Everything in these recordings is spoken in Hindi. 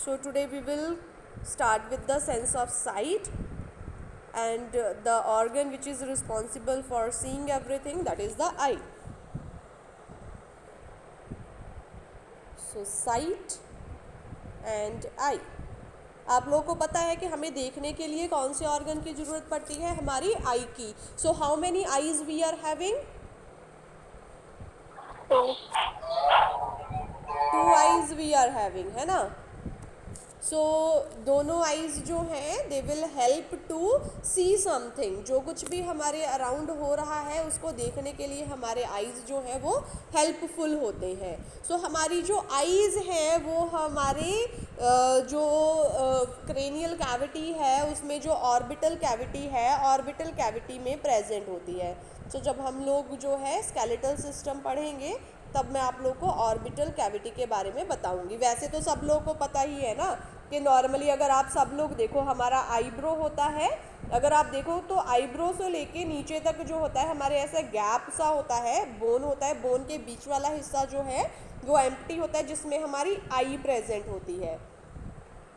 So today we will start with the sense of sight and the organ which is responsible for seeing everything, that is the eye. So sight and eye. आप लोगों को पता है कि हमें देखने के लिए कौन से ऑर्गन की ज़रूरत पड़ती है? हमारी आई की. So how many eyes we are having? 2 eyes we are having, है ना. सो दोनों आईज जो हैं they will help to see something. जो कुछ भी हमारे अराउंड हो रहा है उसको देखने के लिए हमारे आईज जो है वो हेल्पफुल होते हैं. सो हमारी जो आईज हैं वो हमारे जो क्रेनियल कैविटी है उसमें जो ऑर्बिटल कैविटी है, ऑर्बिटल कैविटी में प्रेजेंट होती है. सो जब हम लोग जो है स्केलेटल सिस्टम पढ़ेंगे तब मैं आप लोग को ऑर्बिटल कैविटी के बारे में बताऊंगी. वैसे तो सब लोगों को पता ही है ना कि नॉर्मली अगर आप सब लोग देखो हमारा आईब्रो होता है. अगर आप देखो तो आईब्रो से लेके नीचे तक जो होता है हमारे ऐसा गैप सा होता है, बोन होता है. बोन के बीच वाला हिस्सा जो है वो एम्प्टी होता है जिसमें हमारी आई प्रेजेंट होती है.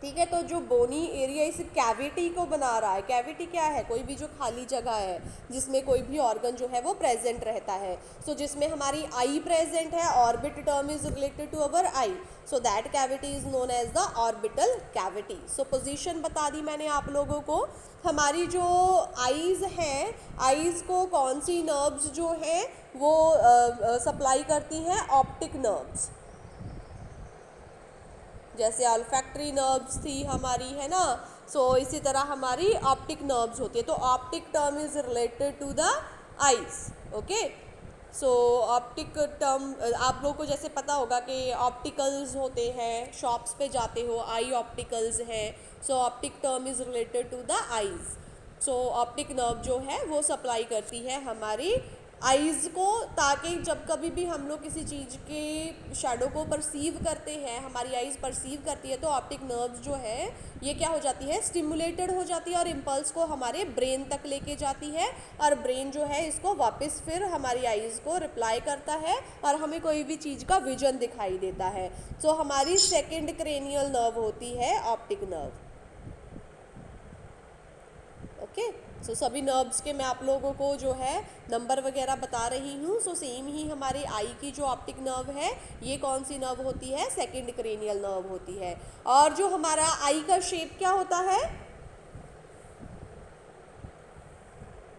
ठीक है. तो जो बोनी एरिया इस कैविटी को बना रहा है, कैविटी क्या है? कोई भी जो खाली जगह है जिसमें कोई भी ऑर्गन जो है वो प्रेजेंट रहता है. सो जिसमें हमारी आई प्रेजेंट है, orbit term is related to our eye. So that cavity is known as the orbital cavity. So position बता दी मैंने आप लोगों को. हमारी जो आईज हैं, आईज को कौन सी नर्व्स जो हैं वो सप्लाई करती हैं? Optic nerves. जैसे ऑल्फैक्टरी नर्व्स थी हमारी, है ना. सो इसी तरह हमारी ऑप्टिक नर्व्स होती है. तो optic term is related to the eyes. Okay. So optic term आप लोगों को जैसे पता होगा कि ऑप्टिकल्स होते हैं, शॉप्स पे जाते हो आई ऑप्टिकल्स हैं. So optic term is related to the eyes. So optic nerve जो है वो सप्लाई करती है हमारी आइज़ को, ताकि जब कभी भी हम लोग किसी चीज़ के शैडो को परसीव करते हैं, हमारी आइज़ परसीव करती है तो ऑप्टिक नर्व्स जो है ये क्या हो जाती है? स्टिमुलेटेड हो जाती है और इम्पल्स को हमारे ब्रेन तक लेके जाती है और ब्रेन जो है इसको वापस फिर हमारी आइज़ को रिप्लाई करता है और हमें कोई भी चीज़ का विजन दिखाई देता है. सो हमारी सेकेंड क्रेनियल नर्व होती है ऑप्टिक नर्व. ओके. सो सभी नर्व्स के मैं आप लोगों को जो है नंबर वगैरह बता रही हूँ. सो सेम ही हमारे आई की जो ऑप्टिक नर्व है ये कौन सी नर्व होती है? सेकेंड क्रेनियल नर्व होती है. और जो हमारा आई का शेप क्या होता है?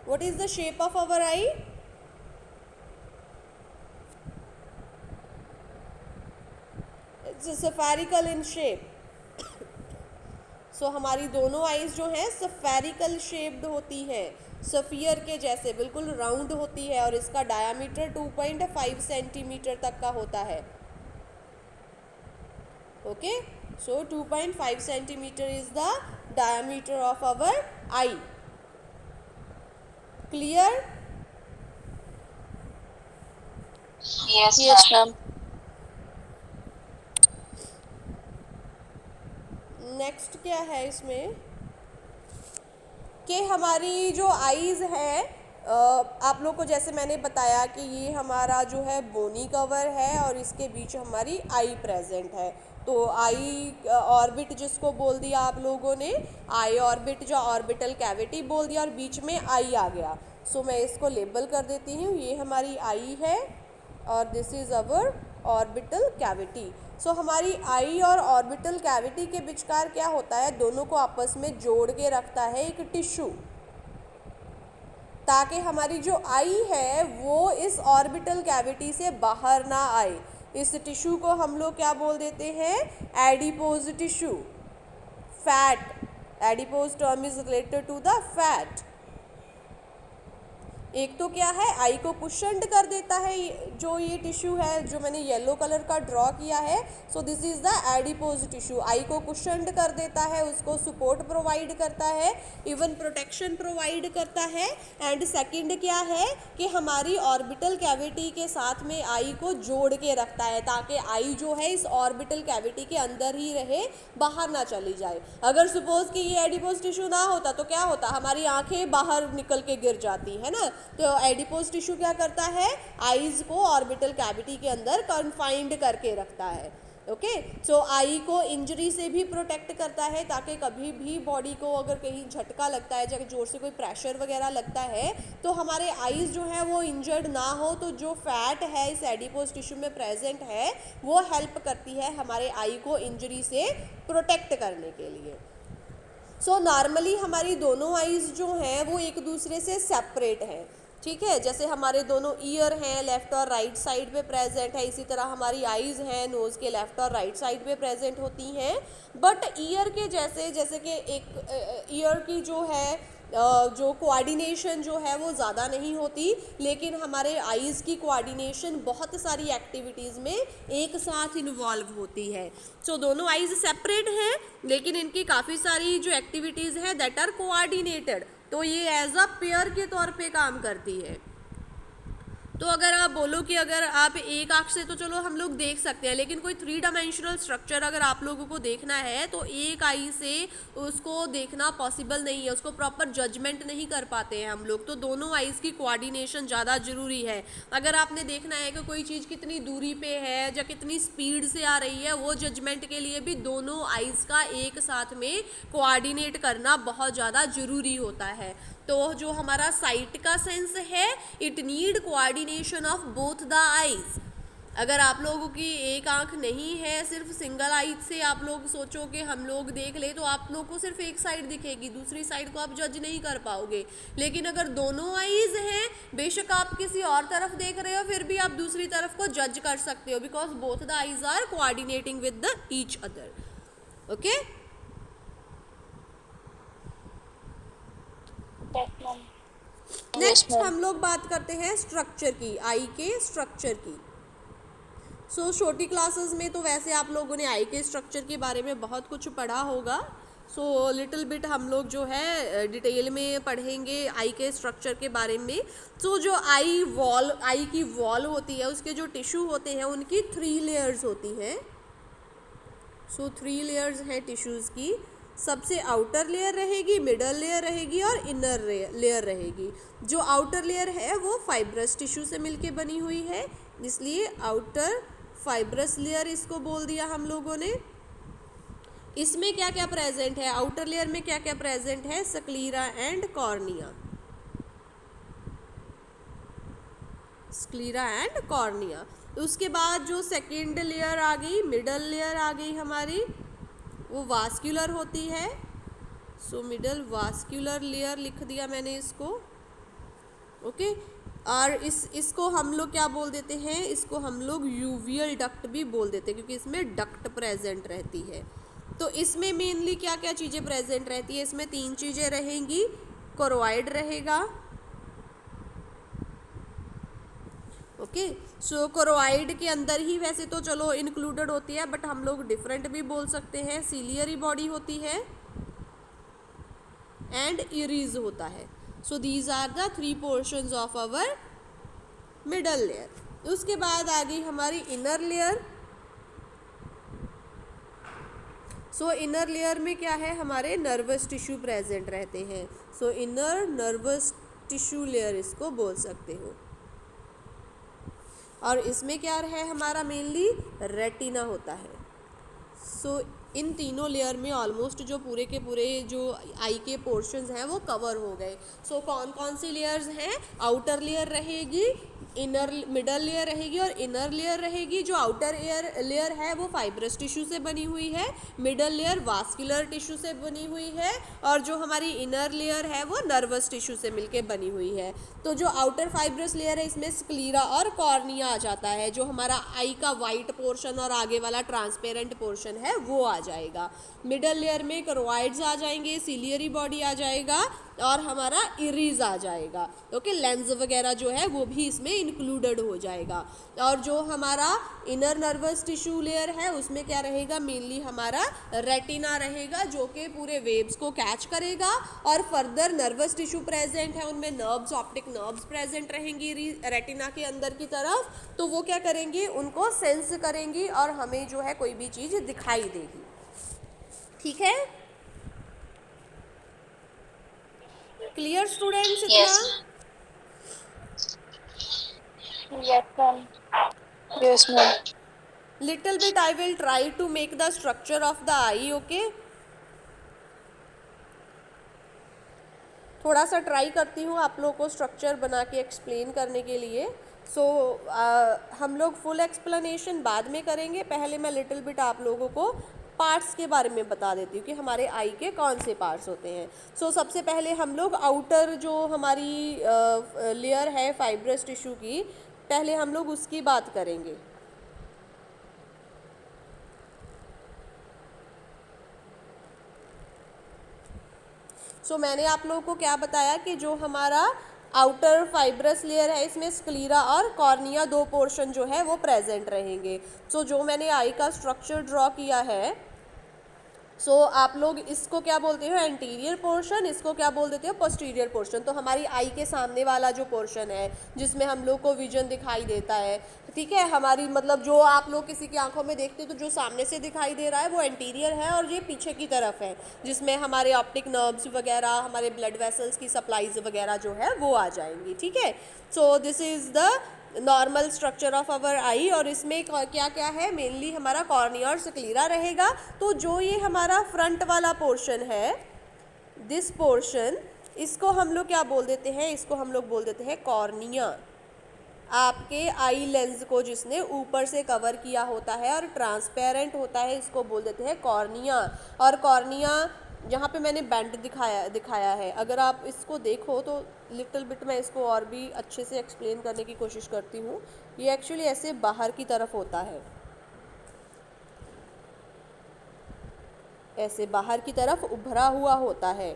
What is the shape of our eye? It's spherical in shape. So हमारी दोनों आईज जो हैं स्फेरिकल शेप्ड होती हैं, सफियर के जैसे बिल्कुल राउंड होती है और इसका डायामीटर 2.5 सेंटीमीटर तक का होता है. Okay. So 2.5 centimetre is the diameter of our eye. Clear? Yes, ma'am. Next क्या है इसमें कि हमारी जो आईज है आप लोग को जैसे मैंने बताया कि ये हमारा जो है बोनी कवर है और इसके बीच हमारी आई प्रेजेंट है. तो आई ऑर्बिट जिसको बोल दिया आप लोगों ने, आई ऑर्बिट जो ऑर्बिटल कैविटी बोल दिया और बीच में आई आ गया. सो मैं इसको लेबल कर देती हूँ. ये हमारी आई है और this is our orbital cavity. So हमारी आई और ऑर्बिटल कैविटी के विचकार क्या होता है? दोनों को आपस में जोड़ के रखता है एक टिश्यू, ताकि हमारी जो आई है वो इस ऑर्बिटल कैविटी से बाहर ना आए. इस टिश्यू को हम लोग क्या बोल देते हैं? Adipose tissue, fat. Adipose term is related to the fat. एक तो क्या है? आई को कुशन्ड कर देता है जो ये टिश्यू है जो मैंने येलो कलर का ड्रॉ किया है. So this is the adipose tissue. Eye को कुशन्ड कर देता है, उसको सपोर्ट प्रोवाइड करता है, इवन प्रोटेक्शन प्रोवाइड करता है. एंड सेकंड क्या है कि हमारी ऑर्बिटल कैविटी के साथ में आई को जोड़ के रखता है ताकि आई जो है इस ऑर्बिटल कैविटी के अंदर ही रहे, बाहर ना चली जाए. अगर सपोज कि ये एडिपोज टिश्यू ना होता तो क्या होता? हमारी आंखें बाहर निकल के गिर जाती है ना. तो एडिपोज टिश्यू क्या करता है? आईज को ऑर्बिटल कैविटी के अंदर कन्फाइंड करके रखता है. ओके। सो आई को इंजरी से भी प्रोटेक्ट करता है, ताकि कभी भी बॉडी को अगर कहीं झटका लगता है, जब जोर से कोई प्रेशर वगैरह लगता है, तो हमारे आईज जो है वो इंजर्ड ना हो। तो जो फैट है इस एडिपोज टिश्यू में प्रेजेंट है वो हेल्प करती है हमारे आई को इंजरी से प्रोटेक्ट करने के लिए। सो नॉर्मली हमारी दोनों आईज जो हैं वो एक दूसरे से सेपरेट हैं, ठीक है। जैसे हमारे दोनों ईयर हैं लेफ़्ट और राइट साइड पे प्रेजेंट है, इसी तरह हमारी आईज़ हैं नोज़ के लेफ़्ट और राइट साइड पे प्रेजेंट होती हैं। बट ईयर के जैसे कि एक ईयर की जो है जो कोऑर्डिनेशन जो है वो ज़्यादा नहीं होती, लेकिन हमारे आईज़ की कोऑर्डिनेशन बहुत सारी एक्टिविटीज़ में एक साथ इन्वॉल्व होती है। सो दोनों आईज़ सेपरेट हैं, लेकिन इनकी काफ़ी सारी जो एक्टिविटीज़ हैं दैट आर कोऑर्डिनेटेड, तो ये एज अ पेयर के तौर पे काम करती है। तो अगर आप बोलो कि अगर आप एक आँख से तो चलो हम लोग देख सकते हैं, लेकिन कोई 3 डायमेंशनल स्ट्रक्चर अगर आप लोगों को देखना है तो एक आई से उसको देखना पॉसिबल नहीं है, उसको प्रॉपर जजमेंट नहीं कर पाते हैं हम लोग। तो दोनों आईज़ की कोऑर्डिनेशन ज़्यादा ज़रूरी है। अगर आपने देखना है कि कोई चीज़ कितनी दूरी पे है या कितनी स्पीड से आ रही है, वो जजमेंट के लिए भी दोनों आईज़ का एक साथ में कोऑर्डिनेट करना बहुत ज़्यादा ज़रूरी होता है। तो जो हमारा साइट का सेंस है, it need coordination of both the eyes. अगर आप लोगों की एक आंख नहीं है, सिर्फ सिंगल आई से आप लोग सोचो कि हम लोग देख ले, तो आप लोग को सिर्फ एक साइड दिखेगी, दूसरी साइड को आप जज नहीं कर पाओगे। लेकिन अगर दोनों आईज हैं, बेशक आप किसी और तरफ देख रहे हो, फिर भी आप दूसरी तरफ को जज कर सकते हो, because both the eyes are coordinating with the each other. Okay. Next हम लोग बात करते हैं स्ट्रक्चर की, आई के स्ट्रक्चर की। सो छोटी क्लासेस में तो वैसे आप लोगों ने आई के स्ट्रक्चर के बारे में बहुत कुछ पढ़ा होगा। सो लिटिल बिट हम लोग जो है डिटेल में पढ़ेंगे आई के स्ट्रक्चर के बारे में। सो जो आई की वॉल होती है, उसके जो टिश्यू होते हैं उनकी 3 लेयर्स होती हैं। सो 3 लेयर्स हैं टिश्यूज़ की। सबसे आउटर लेयर रहेगी, मिडल लेयर रहेगी और इनर लेयर रहेगी। जो आउटर लेयर है वो फाइब्रस टिश्यू से मिलके बनी हुई है, इसलिए आउटर फाइब्रस लेयर इसको बोल दिया हम लोगों ने। इसमें क्या क्या प्रेजेंट है, आउटर लेयर में क्या क्या प्रेजेंट है, sclera and cornea. Sclera and cornea. उसके बाद जो सेकेंड लेयर आ गई, मिडल लेयर आ गई हमारी, वो वास्कुलर होती है। सो मिडल वास्कुलर लेयर लिख दिया मैंने इसको। ओके। और इसको हम लोग क्या बोल देते हैं, इसको हम लोग यूवियल डक्ट भी बोल देते हैं, क्योंकि इसमें डक्ट प्रेजेंट रहती है। तो इसमें मेनली क्या क्या चीज़ें प्रेजेंट रहती है, इसमें 3 चीज़ें रहेंगी। कोरोइड रहेगा, ओके। सो कोरोइड के अंदर ही वैसे तो चलो इंक्लूडेड होती है, बट हम लोग डिफरेंट भी बोल सकते हैं। सिलियरी बॉडी होती है एंड इरीज होता है। So these are the 3 portions of our middle layer. उसके बाद आ गई हमारी inner layer. So inner layer में क्या है, हमारे नर्वस टिश्यू प्रेजेंट रहते हैं। सो इनर नर्वस टिश्यू लेयर इसको बोल सकते हो। और इसमें क्या है, हमारा मेनली रेटिना होता है। सो इन तीनों लेयर में ऑलमोस्ट जो पूरे के पूरे जो आई के पोर्शंस हैं वो कवर हो गए। सो कौन कौन सी लेयर्स हैं, आउटर लेयर रहेगी, इनर मिडल लेयर रहेगी और इनर लेयर रहेगी। जो आउटर लेयर है वो फाइब्रस टिश्यू से बनी हुई है, मिडल लेयर वास्कुलर टिश्यू से बनी हुई है, और जो हमारी इनर लेयर है वो नर्वस टिश्यू से मिलके बनी हुई है। तो जो आउटर फाइब्रस लेयर है, इसमें स्क्लीरा और कॉर्निया आ जाता है। जो हमारा आई का वाइट पोर्शन और आगे वाला ट्रांसपेरेंट पोर्शन है वो आ जाएगा। मिडल लेयर में करोइड्स आ जाएंगे, सिलियरी बॉडी आ जाएगा और हमारा इरीज आ जाएगा। ओके, लेंस वगैरह जो है वो भी इसमें इंक्लूडेड हो जाएगा। और जो हमारा इनर नर्वस टिश्यू लेयर है उसमें क्या रहेगा, मेनली हमारा रेटिना रहेगा, जो कि पूरे वेव्स को कैच करेगा। और फर्दर नर्वस टिश्यू प्रेजेंट है, उनमें नर्व्स, ऑप्टिक नर्व्स प्रेजेंट रहेंगी रेटिना के अंदर की तरफ। तो वो क्या करेंगी, उनको सेंस करेंगी और हमें जो है कोई भी चीज़ दिखाई देगी। ठीक है, क्लियर स्टूडेंट्स इतना? Yes ma'am. Yes ma'am. little bit I will try to make the structure of the eye. Okay, थोड़ा सा ट्राई करती हूँ आप लोगों को स्ट्रक्चर बना के एक्सप्लेन करने के लिए. सो हम लोग फुल एक्सप्लेनेशन बाद में करेंगे. पहले मैं लिटिल बिट आप लोगों को पार्ट्स के बारे में बता देती हूँ कि हमारे आई के कौन से पार्ट्स होते हैं. सो सबसे पहले हम लोग आउटर जो हमारी लेयर है फाइब्रस टिश्यू की, पहले हम लोग उसकी बात करेंगे. सो मैंने आप लोगों को क्या बताया कि जो हमारा आउटर फाइब्रस लेयर है इसमें स्क्लीरा और कॉर्निया दो पोर्शन जो है वो प्रेजेंट रहेंगे. सो जो मैंने आई का स्ट्रक्चर ड्रॉ किया है, सो आप लोग इसको क्या बोलते हो एंटीरियर पोर्शन, इसको क्या बोल देते हो पोस्टीरियर पोर्शन. तो हमारी आई के सामने वाला जो पोर्शन है जिसमें हम लोग को विजन दिखाई देता है, ठीक है, हमारी मतलब जो आप लोग किसी की आंखों में देखते हो तो जो सामने से दिखाई दे रहा है वो एंटीरियर है, और ये पीछे की तरफ है जिसमें हमारे ऑप्टिक नर्व्स वगैरह, हमारे ब्लड वेसल्स की सप्लाईज वगैरह जो है वो आ जाएंगी. ठीक है, so this is the normal structure of our eye. और इसमें क्या क्या है, मेनली हमारा कॉर्निया और स्क्लीरा रहेगा. तो जो ये हमारा फ्रंट वाला पोर्शन है, दिस पोर्शन, इसको हम लोग क्या बोल देते हैं, इसको हम लोग बोल देते हैं कॉर्निया. आपके आई लेंस को जिसने ऊपर से कवर किया होता है और ट्रांसपेरेंट होता है, इसको बोल देते हैं कॉर्निया. और कॉर्निया यहाँ पे मैंने बैंड दिखाया है. अगर आप इसको देखो तो लिटिल बिट मैं इसको और भी अच्छे से एक्सप्लेन करने की कोशिश करती हूँ. ये एक्चुअली ऐसे बाहर की तरफ होता है, ऐसे बाहर की तरफ उभरा हुआ होता है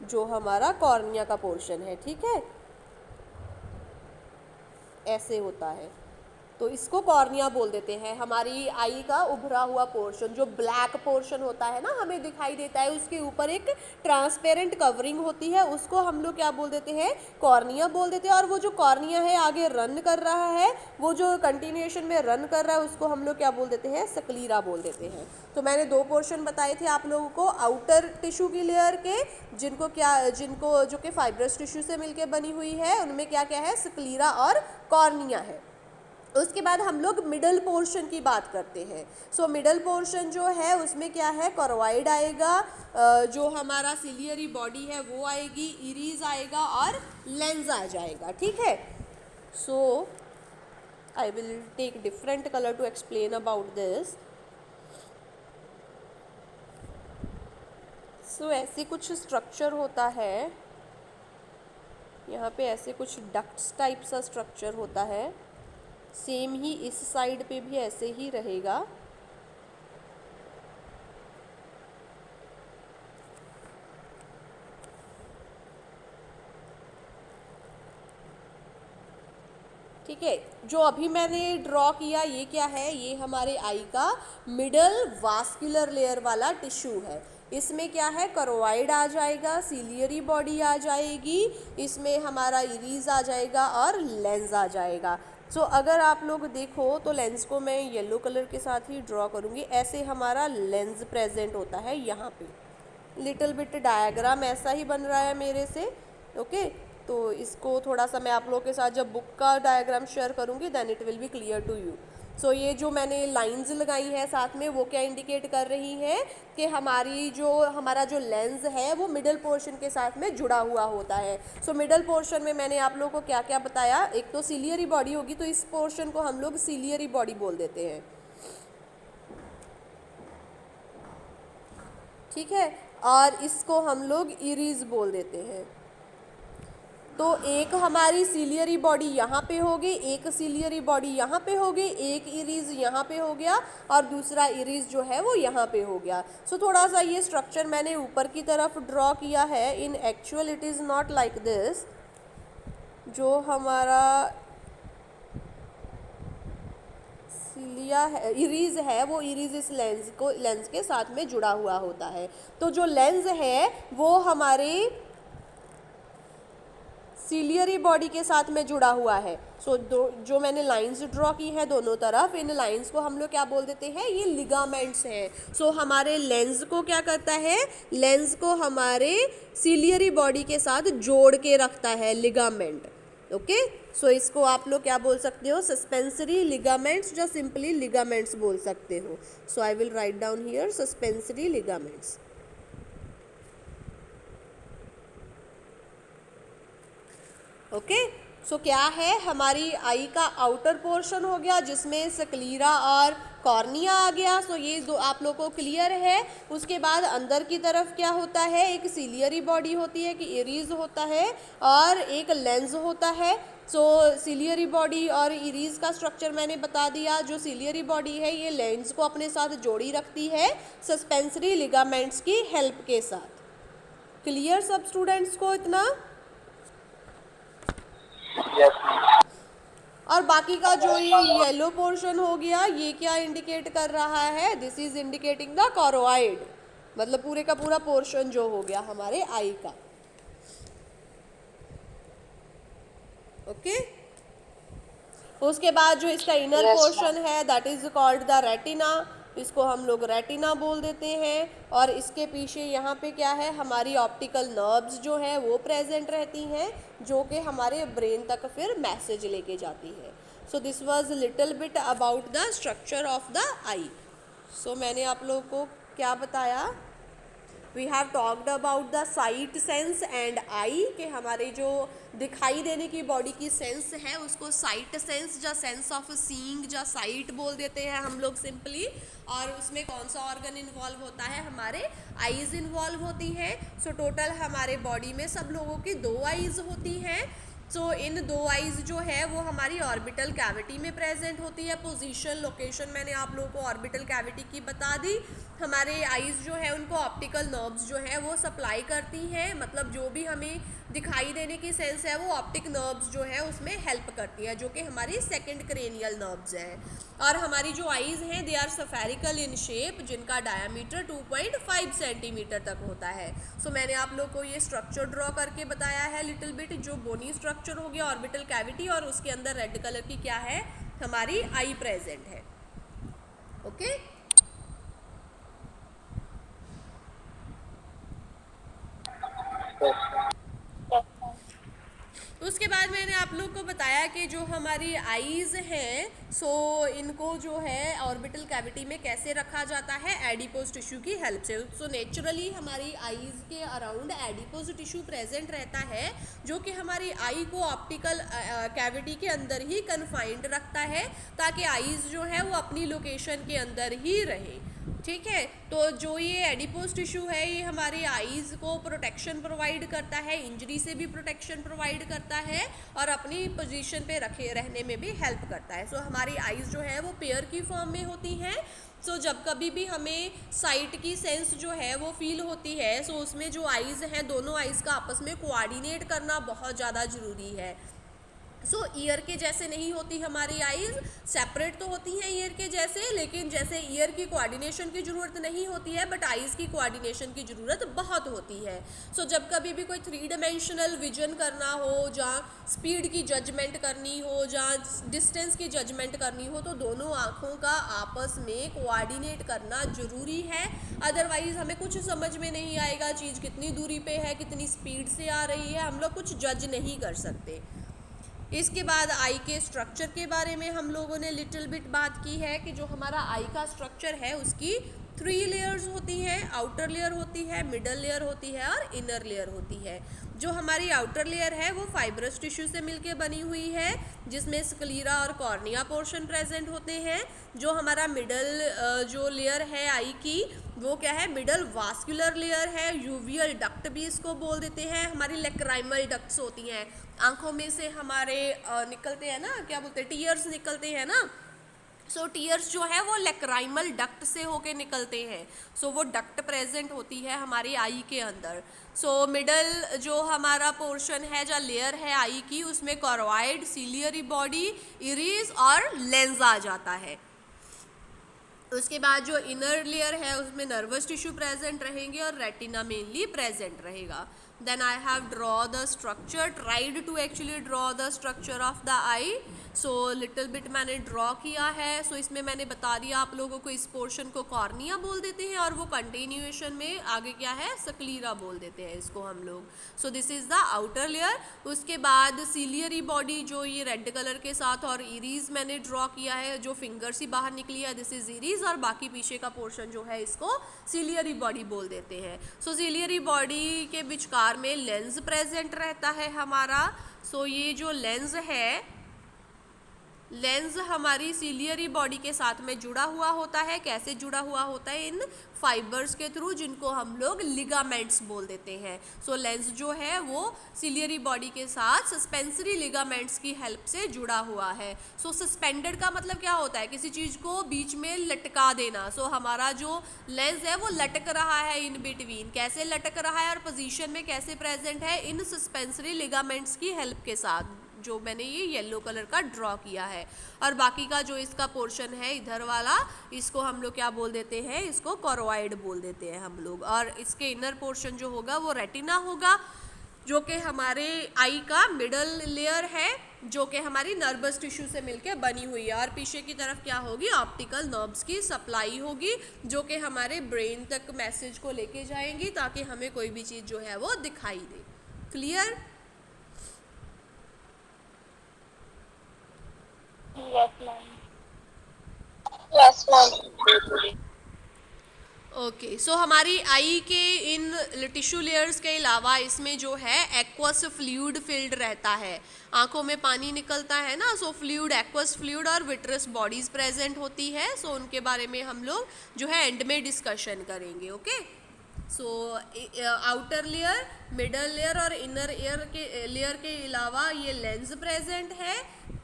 जो हमारा कॉर्निया का पोर्शन है. ठीक है, ऐसे होता है. तो इसको कॉर्निया बोल देते हैं. हमारी आई का उभरा हुआ पोर्शन, जो ब्लैक पोर्शन होता है ना हमें दिखाई देता है, उसके ऊपर एक ट्रांसपेरेंट कवरिंग होती है, उसको हम लोग क्या बोल देते हैं, कॉर्निया बोल देते हैं. और वो जो कॉर्निया है आगे रन कर रहा है, वो जो कंटिन्यूएशन में रन कर रहा है, उसको हम लोग क्या बोल देते हैं, स्क्लीरा बोल देते हैं. तो मैंने दो पोर्शन बताए थे आप लोगों को आउटर टिश्यू की लेयर के, जिनको जो कि फाइब्रस टिश्यू से मिलके बनी हुई है, उनमें क्या क्या है, स्क्लीरा और कॉर्निया है. उसके बाद हम लोग मिडल पोर्शन की बात करते हैं. सो मिडल पोर्शन जो है उसमें क्या है, कॉर्वाइड आएगा, जो हमारा सिलियरी बॉडी है वो आएगी, इरीज आएगा और लेंस आ जाएगा. ठीक है, so I will take different colour to explain about this. So ऐसे कुछ स्ट्रक्चर होता है यहाँ पे, ऐसे कुछ डक्ट्स टाइप सा स्ट्रक्चर होता है. सेम ही इस साइड पे भी ऐसे ही रहेगा. ठीक है, जो अभी मैंने ड्रॉ किया ये क्या है, ये हमारे आई का मिडल वास्कुलर लेयर वाला टिश्यू है. इसमें क्या है, करोवाइड आ जाएगा, सिलियरी बॉडी आ जाएगी, इसमें हमारा इरीज आ जाएगा और लेंस आ जाएगा. सो अगर आप लोग देखो तो लेंस को मैं येलो कलर के साथ ही ड्रॉ करूँगी. ऐसे हमारा लेंस प्रेजेंट होता है यहाँ पे. लिटिल बिट डायग्राम ऐसा ही बन रहा है मेरे से. ओके, तो इसको थोड़ा सा मैं आप लोगों के साथ जब बुक का डायग्राम शेयर करूँगी then it will be clear to you. So ये जो मैंने लाइंस लगाई है साथ में, वो क्या इंडिकेट कर रही है कि हमारा जो लेंस है वो मिडल पोर्शन के साथ में जुड़ा हुआ होता है. सो मिडल पोर्शन में मैंने आप लोगों को क्या क्या बताया, एक तो सिलियरी बॉडी होगी, तो इस पोर्शन को हम लोग सिलियरी बॉडी बोल देते हैं. ठीक है, और इसको हम लोग इरीज बोल देते हैं. तो एक हमारी सिलियरी बॉडी यहाँ पे होगी, एक सिलियरी बॉडी यहाँ पे होगी, एक इरीज यहाँ पे हो गया और दूसरा इरीज जो है वो यहाँ पे हो गया. सो थोड़ा सा ये स्ट्रक्चर मैंने ऊपर की तरफ ड्रॉ किया है. इन actual it is not like this. जो हमारा सिलिया है, इरीज है, वो इरीज इस लेंस के साथ में जुड़ा हुआ होता है. तो जो लेंस है वो हमारे सिलियरी बॉडी के साथ में जुड़ा हुआ है. सो जो मैंने लाइंस ड्रॉ की है दोनों तरफ, इन लाइंस को हम लोग क्या बोल देते हैं, ये लिगामेंट्स हैं. सो हमारे लेंस को क्या करता है, लेंस को हमारे सिलियरी बॉडी के साथ जोड़ के रखता है लिगामेंट. ओके, सो इसको आप लोग क्या बोल सकते हो, सस्पेंसरी लिगामेंट्स या सिंपली लिगामेंट्स बोल सकते हो. So I will write down here suspensory ligaments. Okay, so क्या है, हमारी आई का आउटर पोर्शन हो गया जिसमें स्क्लीरा और कॉर्निया आ गया. सो ये दो आप लोग को क्लियर है. उसके बाद अंदर की तरफ क्या होता है, एक सिलियरी बॉडी होती है कि इरीज होता है और एक लेंस होता है. सो सिलियरी बॉडी और इरीज का स्ट्रक्चर मैंने बता दिया. जो सिलियरी बॉडी है ये लेंस को अपने साथ जोड़ी रखती है सस्पेंसरी लिगामेंट्स की हेल्प के साथ. क्लियर सब स्टूडेंट्स को इतना? और बाकी का जो ये येलो पोर्शन हो गया ये क्या इंडिकेट कर रहा है, दिस इज इंडिकेटिंग द कॉरोइड, मतलब पूरे का पूरा पोर्शन जो हो गया हमारे आई का. ओके, उसके बाद जो इसका इनर पोर्शन है that is called the retina. इसको हम लोग रेटिना बोल देते हैं. और इसके पीछे यहाँ पे क्या है, हमारी ऑप्टिकल नर्व्स जो है वो प्रेजेंट रहती हैं जो कि हमारे ब्रेन तक फिर मैसेज लेके जाती है. So this was little bit about the structure of the eye. So मैंने आप लोगों को क्या बताया, we have talked about the sight sense and eye, कि हमारे जो दिखाई देने की बॉडी की सेंस है उसको साइट सेंस या सेंस ऑफ सीइंग या साइट बोल देते हैं हम लोग सिंपली. और उसमें कौन सा ऑर्गन इन्वॉल्व होता है, हमारे आईज इन्वॉल्व होती हैं. सो टोटल हमारे बॉडी में सब लोगों की 2 आईज होती हैं. सो इन 2 आईज जो है वो हमारी ऑर्बिटल कैविटी में प्रेजेंट होती है. पोजीशन लोकेशन मैंने आप लोगों को ऑर्बिटल कैविटी की बता दी. हमारे आईज जो है उनको ऑप्टिकल नर्व्स जो है वो सप्लाई करती हैं, मतलब जो भी हमें दिखाई देने की सेंस है वो ऑप्टिक नर्व्स जो है उसमें हेल्प करती है, जो कि हमारी सेकंड क्रेनियल नर्व्स हैं. और हमारी जो आईज हैं they are spherical in shape, जिनका डायामीटर 2.5 सेंटीमीटर तक होता है. सो मैंने आप लोग को ये स्ट्रक्चर ड्रॉ करके बताया है लिटिल बिट, जो बोनी स्ट्रक्चर हो गया ऑर्बिटल कैविटी और उसके अंदर रेड कलर की क्या है, हमारी आई प्रेजेंट है. ओके, उसके बाद मैंने आप लोग को बताया कि जो हमारी आईज हैं सो इनको जो है ऑर्बिटल कैविटी में कैसे रखा जाता है, एडिपोज टिश्यू की हेल्प से. सो नेचुरली हमारी आईज के अराउंड एडिपोज टिश्यू प्रेजेंट रहता है जो कि हमारी आई को ऑप्टिकल कैविटी के अंदर ही कन्फाइंड रखता है ताकि आईज जो है वो अपनी लोकेशन के अंदर ही रहे. ठीक है, तो जो ये एडिपोज टिश्यू है ये हमारे आईज को प्रोटेक्शन प्रोवाइड करता है, इंजरी से भी प्रोटेक्शन प्रोवाइड करता है और अपनी पोजीशन पे रहने में भी हेल्प करता है. सो हमारी आईज जो है वो पेयर की फॉर्म में होती हैं. सो जब कभी भी हमें साइट की सेंस जो है वो फील होती है सो उसमें जो आईज हैं दोनों आईज का आपस में कोऑर्डिनेट करना बहुत ज़्यादा ज़रूरी है. सो ईयर के जैसे नहीं होती हमारी आईज, सेपरेट तो होती हैं ईयर के जैसे, लेकिन जैसे ईयर की कोऑर्डिनेशन की ज़रूरत नहीं होती है बट आईज की कोऑर्डिनेशन की ज़रूरत बहुत होती है. सो जब कभी भी कोई 3 डायमेंशनल विजन करना हो, जहाँ स्पीड की जजमेंट करनी हो, जहाँ डिस्टेंस की जजमेंट करनी हो, तो दोनों आँखों का आपस में कोऑर्डिनेट करना ज़रूरी है. अदरवाइज़ हमें कुछ समझ में नहीं आएगा चीज़ कितनी दूरी पे है, कितनी स्पीड से आ रही है, हम लोग कुछ जज नहीं कर सकते. इसके बाद आई के स्ट्रक्चर के बारे में हम लोगों ने लिटिल बिट बात की है कि जो हमारा आई का स्ट्रक्चर है उसकी 3 लेयर्स होती हैं. आउटर लेयर होती है, मिडल लेयर होती है और इनर लेयर होती है. जो हमारी आउटर लेयर है वो फाइब्रस टिश्यू से मिलके बनी हुई है जिसमें स्क्लीरा और कॉर्निया पोर्शन प्रेजेंट होते हैं. जो हमारा मिडल जो लेयर है आई की वो क्या है, मिडल वास्कुलर लेयर है. यूवियल डक्ट भी इसको बोल देते हैं. हमारी लेक्राइमल डक्ट्स होती हैं, आंखों में से हमारे निकलते हैं ना, क्या बोलते हैं, टीयर्स निकलते हैं ना. सो टीयर्स जो है वो लेक्राइमल डक्ट से होके निकलते हैं. सो वो डक्ट प्रेजेंट होती है हमारी आई के अंदर. सो मिडल जो हमारा पोर्शन है जो लेयर है आई की उसमें कॉरोइड, सिलियरी बॉडी, इरीज और लेंस आ जाता है. उसके बाद जो इनर लेयर है उसमें नर्वस टिश्यू प्रेजेंट रहेंगे और रेटिना मेनली प्रेजेंट रहेगा. Then I have draw the structure, tried to actually draw the structure of the eye. So little bit मैंने ड्रॉ किया है। सो इसमें मैंने बता दिया आप लोगों को, इस पोर्शन को कॉर्निया बोल देते हैं और वो कंटिन्यूएशन में आगे क्या है, सक्लीरा बोल देते हैं इसको हम लोग। So this is the outer layer. उसके बाद सीलियरी बॉडी जो ये रेड कलर के साथ और इरीज मैंने ड्रॉ किया है, जो फिंगर से बाहर निकली है, दिस इज इरीज, और बाकी पीछे का पोर्शन जो है इसको सीलियरी बॉडी बोल देते हैं। सो सीलियरी बॉडी के विचकार में लेंस प्रेजेंट रहता है हमारा। सो ये जो लेंस है, लेंस हमारी सीलियरी बॉडी के साथ में जुड़ा हुआ होता है। कैसे जुड़ा हुआ होता है, इन फाइबर्स के थ्रू, जिनको हम लोग लिगामेंट्स बोल देते हैं। सो लेंस जो है वो सीलियरी बॉडी के साथ सस्पेंसरी लिगामेंट्स की हेल्प से जुड़ा हुआ है। सो सस्पेंडेड का मतलब क्या होता है, किसी चीज़ को बीच में लटका देना। सो हमारा जो लेंस है वो लटक रहा है इन बिटवीन। कैसे लटक रहा है और पोजीशन में कैसे प्रेजेंट है, इन सस्पेंसरी लिगामेंट्स की हेल्प के साथ, जो मैंने ये येलो कलर का ड्रॉ किया है। और बाकी का जो इसका पोर्शन है इधर वाला, इसको हम लोग क्या बोल देते हैं, इसको कोरोइड बोल देते हैं हम लोग। और इसके इनर पोर्शन जो होगा वो रेटिना होगा, जो कि हमारे आई का मिडल लेयर है, जो कि हमारी नर्वस टिश्यू से मिलके बनी हुई है। और पीछे की तरफ क्या होगी, ऑप्टिकल नर्व्स की सप्लाई होगी, जो कि हमारे ब्रेन तक मैसेज को लेके जाएंगी ताकि हमें कोई भी चीज़ जो है वो दिखाई दे। Clear? Yes, ma'am. Yes, ma'am. Okay, so हमारी आई के इन टिश्यू लेयर्स के अलावा इसमें जो है एक्वस फ्लूइड फिल्ड रहता है। आंखों में पानी निकलता है ना, सो फ्लूइड, एक्वस फ्लूइड और विट्रस बॉडीज प्रेजेंट होती है। सो उनके बारे में हम लोग जो है एंड में डिस्कशन करेंगे। Okay, so outer layer, middle layer और इनर लेयर के अलावा ये लेंस प्रेजेंट है।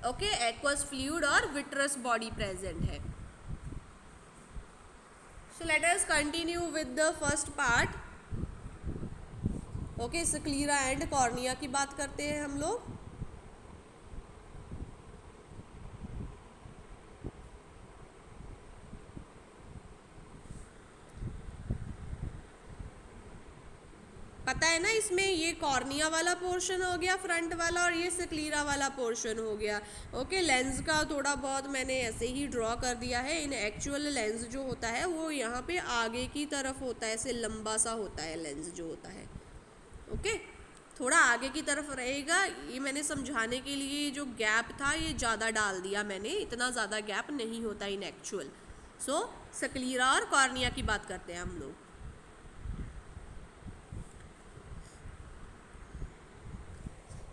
ओके, एक्वस फ्लूइड और विट्रस बॉडी प्रेजेंट है। So let us continue with the first part. Okay, sclera and cornea की बात करते हैं हम लोग। पता है ना, इसमें ये कॉर्निया वाला पोर्शन हो गया फ्रंट वाला, और ये स्क्लीरा वाला पोर्शन हो गया। ओके, लेंस का थोड़ा बहुत मैंने ऐसे ही ड्रॉ कर दिया है। इन एक्चुअल लेंस जो होता है वो यहाँ पे आगे की तरफ होता है, ऐसे लंबा सा होता है लेंस जो होता है। ओके, थोड़ा आगे की तरफ रहेगा। ये मैंने समझाने के लिए जो गैप था ये ज़्यादा डाल दिया मैंने, इतना ज़्यादा गैप नहीं होता इन एक्चुअल। सो स्क्लीरा और कॉर्निया की बात करते हैं हम लोग।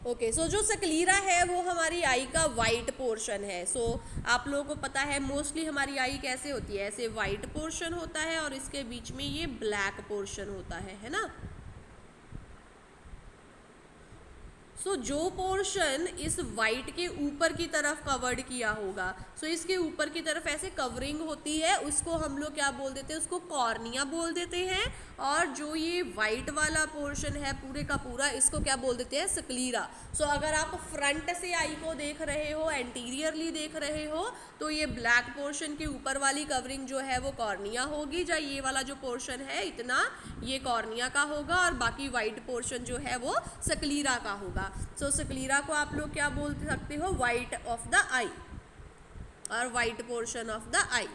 ओके, सो जो स्क्लीरा है वो हमारी आई का वाइट पोर्शन है। सो आप लोगों को पता है मोस्टली हमारी आई कैसे होती है, ऐसे वाइट पोर्शन होता है और इसके बीच में ये ब्लैक पोर्शन होता है ना। सो जो पोर्शन इस वाइट के ऊपर की तरफ कवर्ड किया होगा, सो इसके ऊपर की तरफ ऐसे कवरिंग होती है, उसको हम लोग क्या बोल देते हैं, उसको कॉर्निया बोल देते हैं। और जो ये वाइट वाला पोर्शन है पूरे का पूरा, इसको क्या बोल देते हैं, स्क्लीरा। सो अगर आप फ्रंट से आई को देख रहे हो, एंटीरियरली देख रहे हो, तो ये ब्लैक पोर्शन के ऊपर वाली कवरिंग जो है वो कॉर्निया होगी, या ये वाला जो पोर्शन है इतना, ये कॉर्निया का होगा, और बाकी वाइट पोर्शन जो है वो स्क्लीरा का होगा। सो स्क्लीरा को आप लोग क्या बोल सकते हो, वाइट ऑफ द आई, और वाइट पोर्शन ऑफ द आई।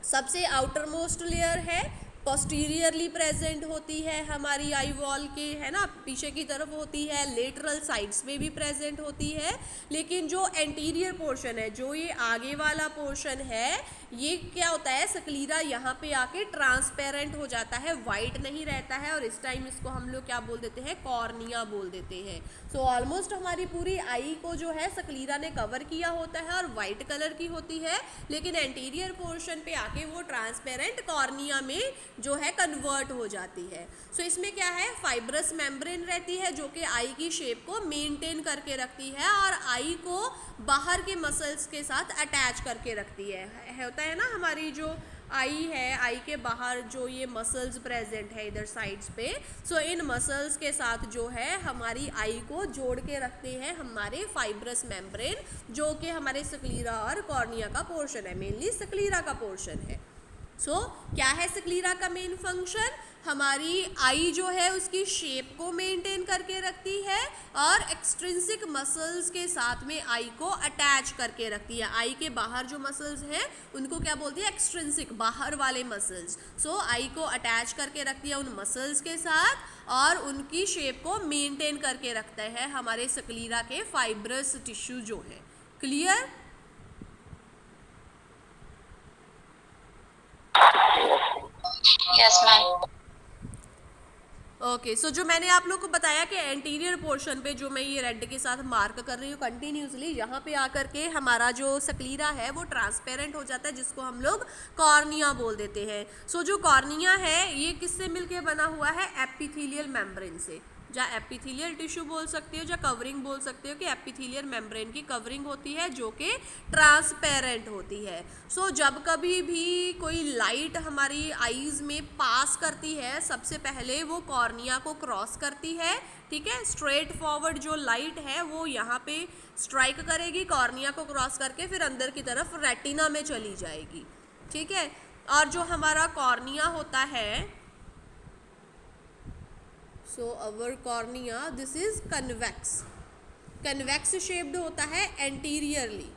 सबसे आउटर मोस्ट लेयर है, पोस्टीरियरली प्रेजेंट होती है हमारी आई वॉल के, है ना, पीछे की तरफ होती है, लेटरल साइड्स में भी प्रेजेंट होती है। लेकिन जो एंटीरियर पोर्शन है, जो ये आगे वाला पोर्शन है, ये क्या होता है, स्क्लीरा यहाँ पे आके ट्रांसपेरेंट हो जाता है, वाइट नहीं रहता है, और इस टाइम इसको हम लोग क्या बोल देते हैं, कॉर्निया बोल देते हैं। सो ऑलमोस्ट हमारी पूरी आई को जो है स्क्लीरा ने कवर किया होता है और वाइट कलर की होती है, लेकिन एंटीरियर पोर्शन पे आके वो ट्रांसपेरेंट कॉर्निया में जो है कन्वर्ट हो जाती है। सो इसमें क्या है, फाइब्रस मेम्ब्रेन रहती है जो कि आई की शेप को मेंटेन करके रखती है और आई को बाहर के मसल्स के साथ अटैच करके रखती है। होता है ना, हमारी जो आई है, आई के बाहर जो ये मसल्स प्रेजेंट है इधर साइड्स पे, सो इन मसल्स के साथ जो है हमारी आई को जोड़ के रखते हैं हमारे फाइब्रस मेम्ब्रेन, जो कि हमारे स्क्लीरा और कॉर्निया का पोर्शन है, मेनली स्क्लीरा का पोर्शन है। सो क्या है स्क्लीरा का मेन फंक्शन, हमारी आई जो है उसकी शेप को मेंटेन करके रखती है और एक्सट्रिंसिक मसल्स के साथ में आई को अटैच करके रखती है। आई के बाहर जो मसल्स हैं उनको क्या बोलती है, एक्सट्रिंसिक, बाहर वाले मसल्स। सो आई को अटैच करके रखती है उन मसल्स के साथ और उनकी शेप को मेंटेन करके रखता है हमारे स्क्लीरा के फाइब्रस टिश्यू जो है। क्लियर? Yes ma'am. ओके, सो जो मैंने आप लोग को बताया कि एंटीरियर पोर्शन पे जो मैं ये रेड के साथ मार्क कर रही हूँ कंटिन्यूसली, यहाँ पे आकर के हमारा जो स्क्लीरा है वो ट्रांसपेरेंट हो जाता है, जिसको हम लोग कॉर्निया बोल देते हैं। सो जो कॉर्निया है ये किससे मिलके बना हुआ है, एपिथेलियल मेम्ब्रेन से। या एपिथेलियल टिश्यू बोल सकते हो या कवरिंग बोल सकते हो कि एपिथेलियल मेम्ब्रेन की कवरिंग होती है जो कि ट्रांसपेरेंट होती है। सो जब कभी भी कोई लाइट हमारी आईज में पास करती है सबसे पहले वो कॉर्निया को क्रॉस करती है, ठीक है। स्ट्रेट फॉरवर्ड जो लाइट है वो यहाँ पे स्ट्राइक करेगी, कॉर्निया को क्रॉस करके फिर अंदर की तरफ रेटिना में चली जाएगी, ठीक है। और जो हमारा कॉर्निया होता है, so our cornea this is convex, convex shaped होता है anteriorly,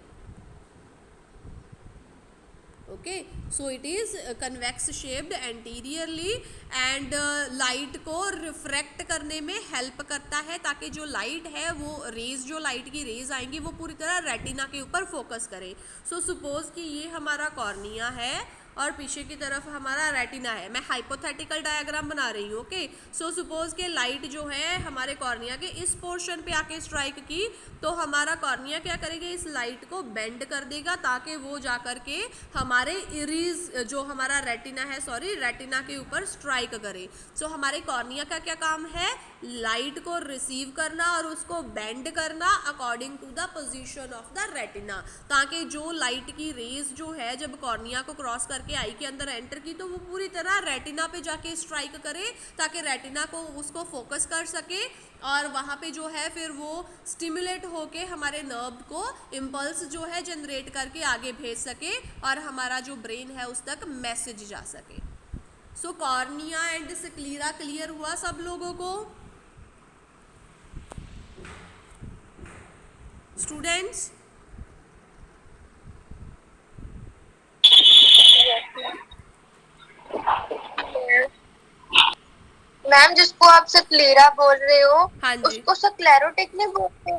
okay. So it is convex shaped anteriorly and light को रिफ्रैक्ट करने में हेल्प करता है ताकि जो लाइट है वो रेज, जो लाइट की रेज आएंगी वो पूरी तरह रेटिना के ऊपर फोकस करे। सो सपोज कि ये हमारा कॉर्निया है और पीछे की तरफ हमारा रेटिना है। मैं हाइपोथेटिकल डायग्राम बना रही हूँ, ओके। सो सपोज के लाइट जो है हमारे कॉर्निया के इस पोर्शन पे आके स्ट्राइक की तो हमारा कॉर्निया क्या करेगा, इस लाइट को बेंड कर देगा ताकि वो जा कर के हमारे इरीज, जो हमारा रेटिना है, सॉरी, रेटिना के ऊपर स्ट्राइक करे। सो हमारे कॉर्निया का क्या काम है, लाइट को रिसीव करना और उसको बेंड करना according to the position of the retina, ताकि जो लाइट की रेज जो है जब कॉर्निया को क्रॉस करके आई के अंदर एंटर की तो वो पूरी तरह रेटिना पे जाके स्ट्राइक करे ताकि रेटिना को उसको फोकस कर सके और वहाँ पे जो है फिर वो स्टिमुलेट होके हमारे नर्व को इम्पल्स जो है जनरेट करके आगे भेज सके और हमारा जो ब्रेन है उस तक मैसेज जा सके। सो कॉर्निया एंड स्क्लीरा क्लियर हुआ सब लोगों को? स्टूडेंट्स, मैम जिसको आप स्क्लेरा बोल रहे हो, हाँ जी उसको स्क्लेरोटिक नहीं बोलते?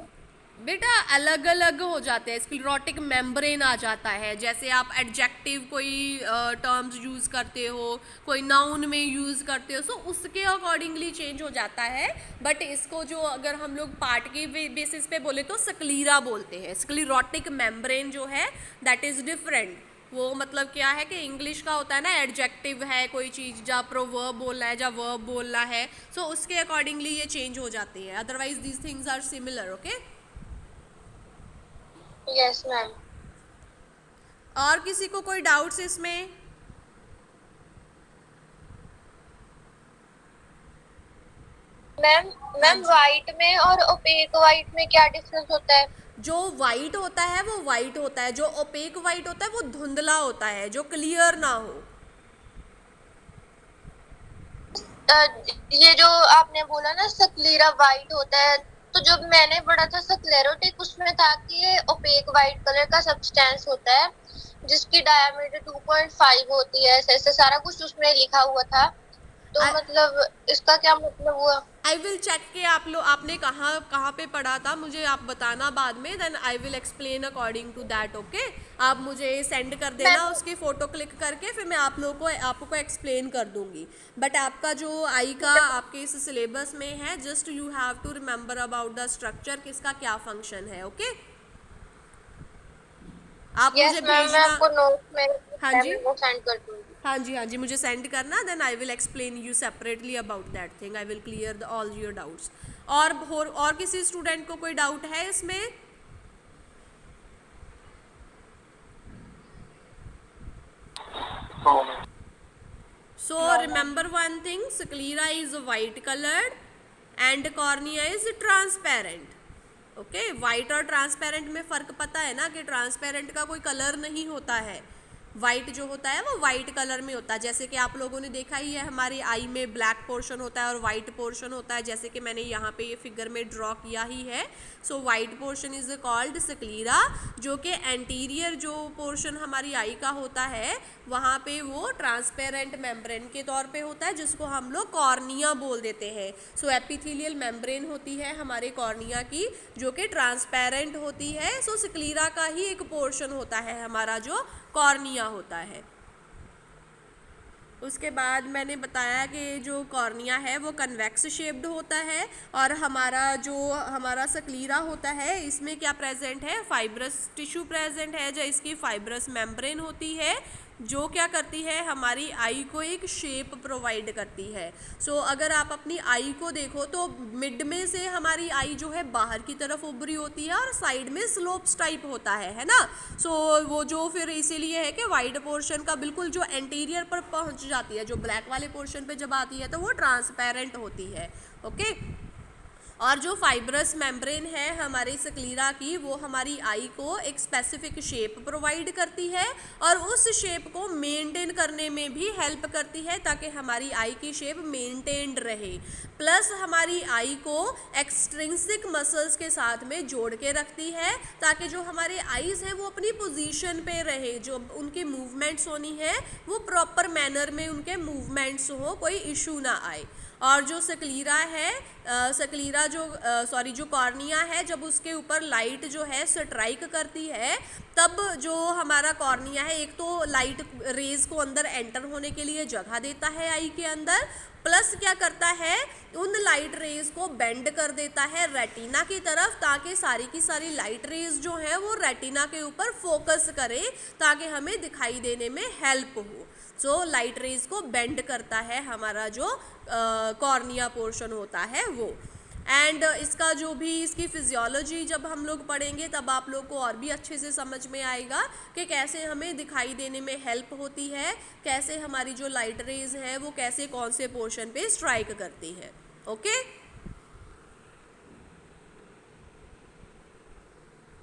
बेटा, अलग अलग हो जाते हैं। स्क्लेरोटिक मेम्ब्रेन आ जाता है, जैसे आप एडजेक्टिव कोई टर्म्स यूज़ करते हो, कोई नाउन में यूज़ करते हो, सो उसके अकॉर्डिंगली चेंज हो जाता है। बट इसको जो अगर हम लोग पार्ट के बेसिस पे बोले तो स्क्लीरा बोलते हैं। स्क्लेरोटिक मेम्ब्रेन जो है दैट इज़ डिफरेंट। वो मतलब क्या है कि इंग्लिश का होता है ना, एडजेक्टिव है कोई चीज़, जा प्रोवर्ब बोलना है, जा वर्ब बोलना है, सो उसके अकॉर्डिंगली ये चेंज हो जाती है। Otherwise these things are similar, okay. Yes ma'am. और किसी को कोई डाउट्स इसमें? मैम वाइट में और ओपेक वाइट में क्या डिफरेंस होता है? जो वाइट होता है वो वाइट होता है, जो ओपेक वाइट होता है वो धुंधला होता है, जो क्लियर ना हो। ये जो आपने बोला ना स्क्लेरा वाइट होता है, तो जब मैंने पढ़ा था स्क्लेरोटिक उसमें था कि ये ओपेक वाइट कलर का सब्सटेंस होता है जिसकी डायमीटर 2.5 होती है, ऐसे ऐसे सारा कुछ उसमें लिखा हुआ था। तो मतलब इसका क्या मतलब हुआ? आई विल चेक के आप लोग आपने कहाँ पे पढ़ा था, मुझे आप बताना बाद में, then I will explain according to that, okay. आप मुझे सेंड कर देना उसकी फ़ोटो क्लिक करके, फिर मैं आप लोगों को आपको एक्सप्लेन कर दूंगी। बट आपका जो आई का आपके इस सिलेबस में है, just you have to remember about the structure, किसका क्या फंक्शन है, ओके। आप मुझे मैं भेजना। आपको नोट में हाँ जी, वो सेंड कर दूंगी। हाँ जी, हाँ जी, मुझे सेंड करना, then I will explain you separately about that thing. I will clear all your doubts. और किसी स्टूडेंट को कोई डाउट है इसमें? So remember one thing, sclera is white coloured and cornea is transparent, okay. White और ट्रांसपेरेंट में फ़र्क पता है ना कि ट्रांसपेरेंट का कोई कलर नहीं होता है, वाइट जो होता है वो वाइट कलर में होता है, जैसे कि आप लोगों ने देखा ही है हमारी आई में ब्लैक पोर्शन होता है और वाइट पोर्शन होता है, जैसे कि मैंने यहाँ पे ये फिगर में ड्रॉ किया ही है। So white portion is called sclera, जो कि एंटीरियर जो पोर्शन हमारी आई का होता है वहाँ पे वो ट्रांसपेरेंट मेम्ब्रेन के तौर पे होता है, जिसको हम लोग कॉर्निया बोल देते हैं। सो एपिथेलियल मेम्ब्रेन होती है हमारे कॉर्निया की, जो कि ट्रांसपेरेंट होती है। सो स्क्लीरा का ही एक पोर्शन होता है हमारा जो कॉर्निया होता है। उसके बाद मैंने बताया कि जो कॉर्निया है वो कन्वेक्स शेप्ड होता है, और हमारा स्क्लीरा होता है इसमें क्या प्रेजेंट है, फाइब्रस टिश्यू प्रेजेंट है, जो इसकी फाइब्रस मेम्ब्रेन होती है, जो क्या करती है हमारी आई को एक शेप प्रोवाइड करती है। सो अगर आप अपनी आई को देखो तो मिड में से हमारी आई जो है बाहर की तरफ उभरी होती है और साइड में स्लोप्स टाइप होता है ना। सो वो जो फिर इसीलिए है कि वाइड पोर्शन का बिल्कुल जो एंटीरियर पर पहुंच जाती है, जो ब्लैक वाले पोर्शन पे जब आती है तो वो ट्रांसपेरेंट होती है। ओके। और जो फाइब्रस मेम्ब्रेन है हमारी स्क्लीरा की, वो हमारी आई को एक स्पेसिफिक शेप प्रोवाइड करती है और उस शेप को मेंटेन करने में भी हेल्प करती है, ताकि हमारी आई की शेप मेंटेन्ड रहे। प्लस हमारी आई को एक्सट्रिंसिक मसल्स के साथ में जोड़ के रखती है, ताकि जो हमारे आईज हैं वो अपनी पोजीशन पे रहे, जो उनकी मूवमेंट्स होनी है वो प्रॉपर मैनर में उनके मूवमेंट्स हो, कोई इशू ना आए। और जो स्क्लीरा है, जो कॉर्निया है, जब उसके ऊपर लाइट जो है स्ट्राइक करती है, तब जो हमारा कॉर्निया है एक तो लाइट रेज को अंदर एंटर होने के लिए जगह देता है आई के अंदर, प्लस क्या करता है उन लाइट रेज को बेंड कर देता है रेटिना की तरफ, ताकि सारी की सारी लाइट रेज जो है वो रेटिना के ऊपर फोकस करे, ताकि हमें दिखाई देने में हेल्प हो। सो लाइट रेज को बेंड करता है हमारा जो कॉर्निया पोर्शन होता है वो। एंड इसका जो भी इसकी फिजियोलॉजी जब हम लोग पढ़ेंगे तब आप लोग को और भी अच्छे से समझ में आएगा कि कैसे हमें दिखाई देने में हेल्प होती है, कैसे हमारी जो लाइट रेज है वो कैसे कौन से पोर्शन पे स्ट्राइक करती है। ओके।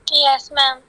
Yes ma'am.